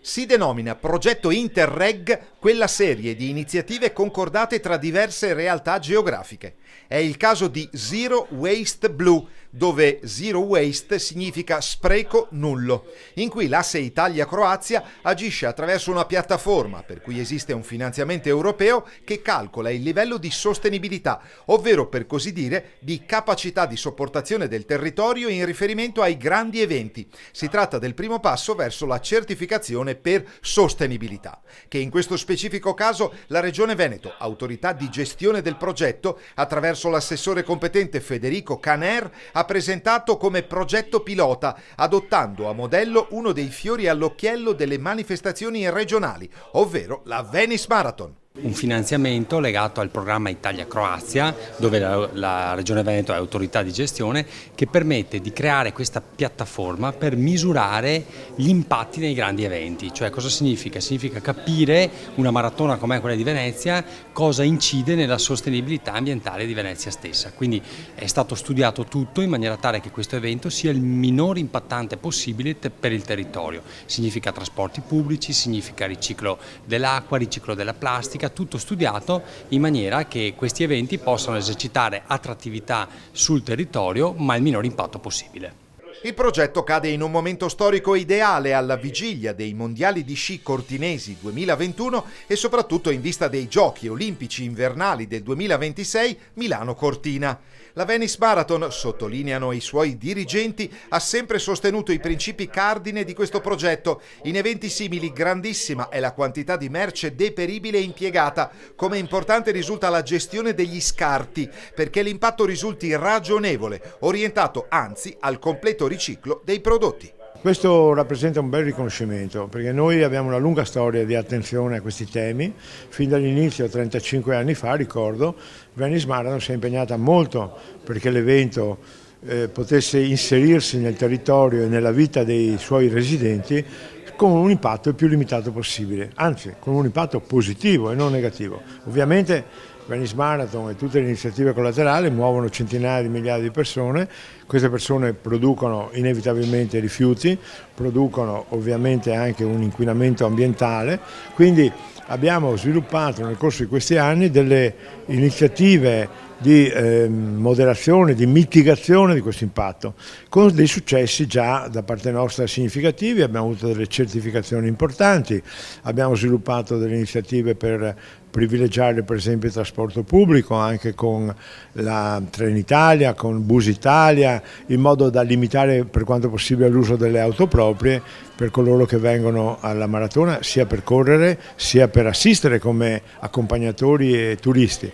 Si denomina Progetto Interreg quella serie di iniziative concordate tra diverse realtà geografiche. È il caso di Zero Waste Blue, dove Zero Waste significa spreco nullo, in cui l'asse Italia-Croazia agisce attraverso una piattaforma per cui esiste un finanziamento europeo che calcola il livello di sostenibilità, ovvero per così dire di capacità di sopportazione del territorio in riferimento ai grandi eventi. Si tratta del primo passo verso la certificazione per sostenibilità, che in questo specifico caso la Regione Veneto, autorità di gestione del progetto, attraverso l'assessore competente Federico Caner, ha presentato come progetto pilota, adottando a modello uno dei fiori all'occhiello delle manifestazioni regionali, ovvero la Venice Marathon. Un finanziamento legato al programma Italia-Croazia, dove la Regione Veneto è autorità di gestione, che permette di creare questa piattaforma per misurare gli impatti nei grandi eventi. Cioè cosa significa? Significa capire una maratona come quella di Venezia cosa incide nella sostenibilità ambientale di Venezia stessa. Quindi è stato studiato tutto in maniera tale che questo evento sia il minor impattante possibile per il territorio. Significa trasporti pubblici, significa riciclo dell'acqua, riciclo della plastica, tutto studiato in maniera che questi eventi possano esercitare attrattività sul territorio ma il minor impatto possibile. Il progetto cade in un momento storico ideale alla vigilia dei mondiali di sci cortinesi 2021 e soprattutto in vista dei Giochi olimpici invernali del 2026 Milano-Cortina. La Venice Marathon, sottolineano i suoi dirigenti, ha sempre sostenuto i principi cardine di questo progetto. In eventi simili grandissima è la quantità di merce deperibile impiegata. Come importante risulta la gestione degli scarti, perché l'impatto risulti ragionevole, orientato anzi al completo riciclo dei prodotti. Questo rappresenta un bel riconoscimento perché noi abbiamo una lunga storia di attenzione a questi temi. Fin dall'inizio, 35 anni fa, ricordo, Venice Marathon si è impegnata molto perché l'evento potesse inserirsi nel territorio e nella vita dei suoi residenti con un impatto il più limitato possibile, anzi con un impatto positivo e non negativo. Ovviamente Venice Marathon e tutte le iniziative collaterali muovono centinaia di migliaia di persone, queste persone producono inevitabilmente rifiuti, producono ovviamente anche un inquinamento ambientale, quindi abbiamo sviluppato nel corso di questi anni delle iniziative di moderazione, di mitigazione di questo impatto, con dei successi già da parte nostra significativi. Abbiamo avuto delle certificazioni importanti, abbiamo sviluppato delle iniziative per privilegiare per esempio il trasporto pubblico anche con la Trenitalia, con Bus Italia, in modo da limitare per quanto possibile l'uso delle auto proprie per coloro che vengono alla maratona, sia per correre sia per assistere come accompagnatori e turisti.